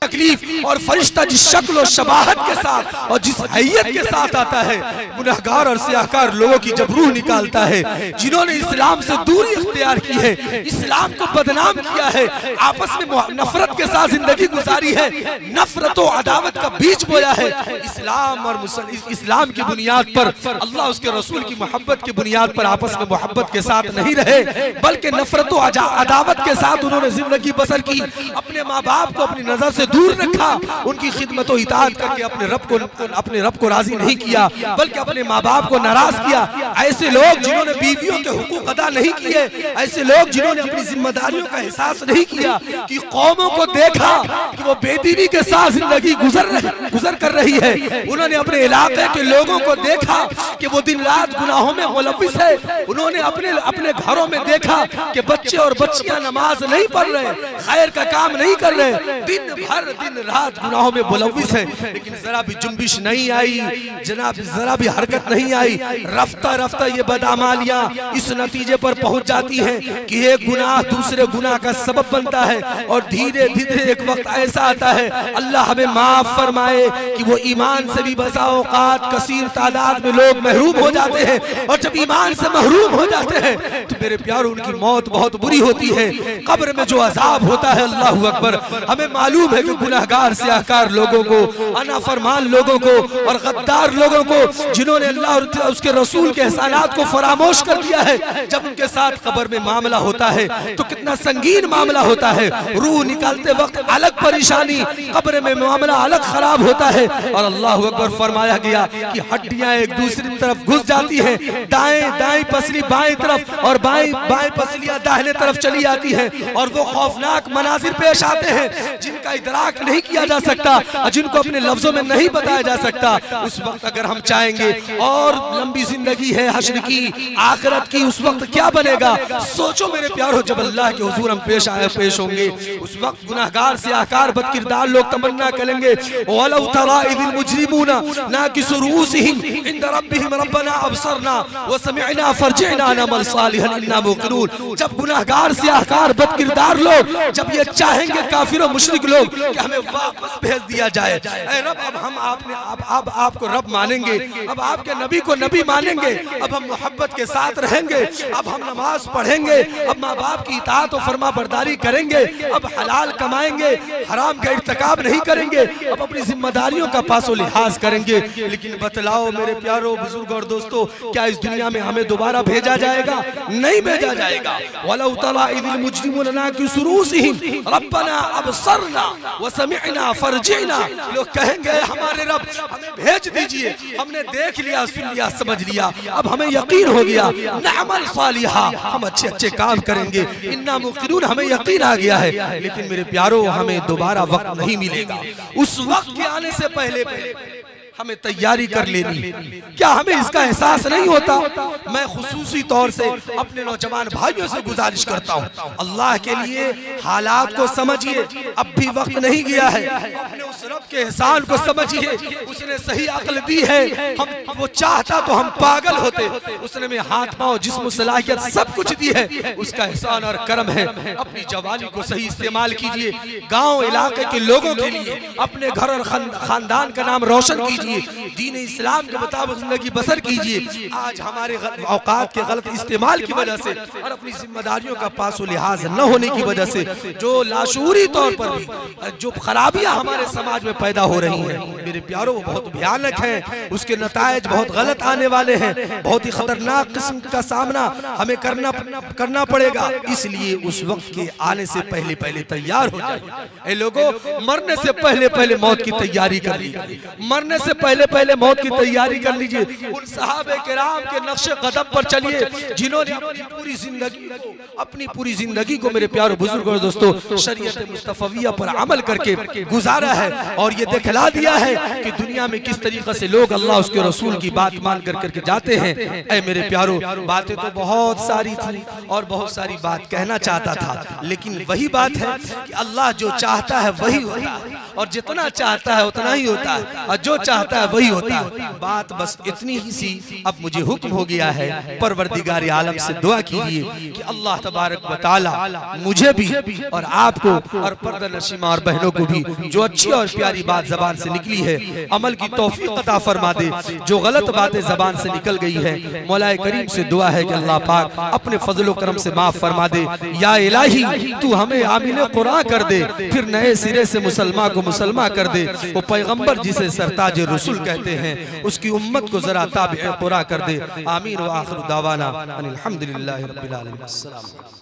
तकलीफ और फरिश्ता जिस शक्ल और शबाहत के साथ और जिस हैयत के साथ आता है, गुनहगार और सियाहकार लोगों की जब रूह निकालता है, जिन्होंने इस्लाम से दूरी इख्तियार की है, इस्लाम को बदनाम किया है, आपस में नफरत के साथ जिंदगी गुजारी है, नफरत और अदावत का बीज बोया है। इस्लाम और इस्लाम की बुनियाद पर, अल्लाह उसके रसूल की मोहब्बत की बुनियाद पर आपस में मोहब्बत के साथ नहीं रहे, बल्कि नफरत और अदावत के साथ उन्होंने जिंदगी बसर की। अपने माँ बाप को अपनी नजर से दूर रखा, उनकी खिदमत और इताअत करके अपने रब को राजी नहीं किया, बल्कि अपने माँ बाप को नाराज किया। ऐसे लोग जिन्होंने बीवियों के हुकूक अदा नहीं किए, ऐसे लोग जिन्होंने अपनी जिम्मेदारियों का एहसास नहीं किया, कि कौमों को देखा कि वो बेदीनी के साथ जिंदगी गुजर कर रही है, उन्होंने अपने इलाके के लोगों को देखा कि वो दिन रात गुनाहों में मुलव्विस है, उन्होंने अपने घरों में देखा कि बच्चे और बच्चियां नमाज नहीं पढ़ रहे, खैर का काम नहीं कर रहे, दिन रात गुनाहों में मुलव्विस है, लेकिन जरा भी जुम्बिश नहीं आई जनाब, जरा भी हरकत नहीं आई। रफ्ता रफ्ता ये बदअमालियां इस नतीजे पर पहुंच जाती हैं कि एक गुनाह दूसरे गुनाह का सबब बनता है और धीरे धीरे एक वक्त ऐसा आता है, अल्लाह हमें माफ फरमाए, कि वो ईमान से भी बसा औकात कसीर तादाद में लोग महरूम हो जाते हैं, और जब ईमान से महरूम हो जाते हैं तो मेरे प्यारों उनकी मौत बहुत बुरी होती है। कब्र में जो अजाब होता है, अल्लाह अकबर, हमें मालूम है कि गुनाहगार सियाहकार लोगों को, अनाफरमान लोगों को और गद्दार लोगों को, जिन्होंने अल्लाह और उसके रसूल के एहसानात को फरामोश कर दिया है, जब उनके साथ कब्र में मामला होता है तो कितना संगीन मामला होता है। रूह निकालते वक्त अलग परेशानी, कब्र में मामला अलग खराब होता है। और अल्लाह अकबर फरमाया गया कि हड्डियां एक दूसरी तरफ घुस जाती हैं, दाएं पसली बाएं तरफ और बाएं पसलियां दाहिने तरफ चली आती हैं, और वो खौफनाक मनाजिर पेश आते हैं जिनका इदराक नहीं किया जा सकता, जिनको अपने लफ्जों में नहीं बताया जा सकता। उस वक्त अगर हम चाहेंगे और लंबी जिंदगी है हश्र की, आखिरत की, उस वक्त क्या बनेगा? सोचो मेरे प्यारो, जब अल्लाह के हुजूर हम पेश होंगे, उस वक्त गुनाहगार सियाहकार बदकिरदार लोग तमन्ना करेंगे, वलौ तरा इज़िल मुजरिमूना नाकिसु रूसिहिम इंद रब्बिहिम रब्बना अबसरना व समिअना फरजिअना नअमल सालिहन इन्ना मुक़िनून। जब गुनाहगार सियाहकार बदकिरदार लोग जब ये चाहेंगे, काफिर और मुशरिक लोग, कि हमें वापस भेज दिया जाए। ऐ रब, अब हम आपको रब मानेंगे, अब आपके नबी को नबी मानेंगे, अब हम मोहब्बत के साथ रहेंगे, अब हम नमाज पढ़ेंगे, अब माँ बाप की इताअत और फरमा बरदारी करेंगे, अब हलाल कमाएंगे, हराम का इर्तिकाब नहीं करेंगे, अब अपनी जिम्मेदारियों का पासो लिहाज करेंगे। लेकिन बतलाओ मेरे प्यारो बुजुर्ग और दोस्तों, क्या इस दुनिया में हमें दोबारा भेजा जाएगा? नहीं भेजा जाएगा। वलौ तरा इदिल मुजरिमूना की सुरूसिहिम रब्बना अबसरना व समिअना फरजिना। लोग कहेंगे हमारे रब हमें भेज दीजिए, हमने देख लिया, सुन लिया, समझ लिया, अब हमें यकीन हो गया, नअमल सालिहा, हम अच्छे अच्छे काम करेंगे, इन्ना मुक़िनून, हमें यकीन आ गया है। लेकिन मेरे प्यारो, हमें दोबारा वक्त नहीं मिलेगा। उस वक्त के आने से पहले हमें तैयारी कर लेनी। क्या हमें इसका एहसास नहीं होता? मैं खुसूसी तौर से अपने नौजवान भाइयों से गुजारिश करता हूँ, अल्लाह के लिए हालात को समझिए, अब भी वक्त नहीं गया है। अपने उस रब के एहसान को समझिए, उसने सही अक्ल दी है, हम वो चाहता तो हम पागल होते, उसने में हाथ पांव जिस्म सलाहियत सब कुछ दी है, उसका एहसान और करम है। अपनी जवानी को सही इस्तेमाल कीजिए, गाँव इलाके के लोगों के लिए, अपने घर और खानदान का नाम रोशन कीजिए, दीन इस्लाम के मुताबिक जिंदगी बसर कीजिए। आज हमारे औकात के गलत इस्तेमाल की वजह से और अपनी जिम्मेदारियों का पासो लिहाज न होने की वजह से जो लाशूरी तौर पर भी जो खराबियां हमारे समाज में पैदा हो रही हैं, मेरे प्यारों, वो बहुत भयानक हैं, उसके नतायज बहुत गलत आने वाले हैं, बहुत ही खतरनाक किस्म का सामना हमें करना पड़ेगा। इसलिए उस वक्त के आने से पहले पहले तैयार हो जाए। ऐ लोगों, मरने से पहले पहले मौत की तैयारी कर लीजिए, मरने से पहले पहले मौत की तैयारी कर लीजिए। उन सहाबे किराम के नक्शे कदम पर चलिए, जिन्होंने अपनी पूरी जिंदगी को मेरे प्यारे बुजुर्ग और दोस्तों शरीयत मुस्तफविया पर अमल करके गुजारा है और ये दिखला दिया है कि दुनिया में किस तरीके से लोग अल्लाह उसके रसूल की बात मान करके जाते हैं। ऐ मेरे प्यारो, बातें तो बहुत सारी थी और बहुत सारी बात कहना चाहता था, लेकिन वही बात है कि अल्लाह जो चाहता है वही होता है और जितना चाहता है उतना ही होता है और जो चाहता है वही होता है। बात बस इतनी ही सी। अब मुझे हुक्म हो गया है, परवरदिगार आलम से दुआ कीजिए कि अल्लाह तबारक व तआला मुझे भी और आपको और पर्दा नशीमा और बहनों को भी जो अच्छी और प्यारी बात जबान से निकली है अमल की तौफीक अता फरमा दे। जो गलत बातें जबान से निकल गई है, मौलाए करीम से दुआ है कि अल्लाह पाक अपने फजलो करम से माफ फरमा दे। या इलाही, तू हमें आमीन कुरान कर दे, फिर नए सिरे से मुसलमान को मुसलमान कर दे। वो पैगंबर जिसे सरताज रसूल कहते हैं, उसकी उम्मत को जरा ताबे कुरान कर दे। आमीन व आखिर दावाना अनिल हम्दुलिल्लाहि रब्बिल आलमीन। अस्सलाम।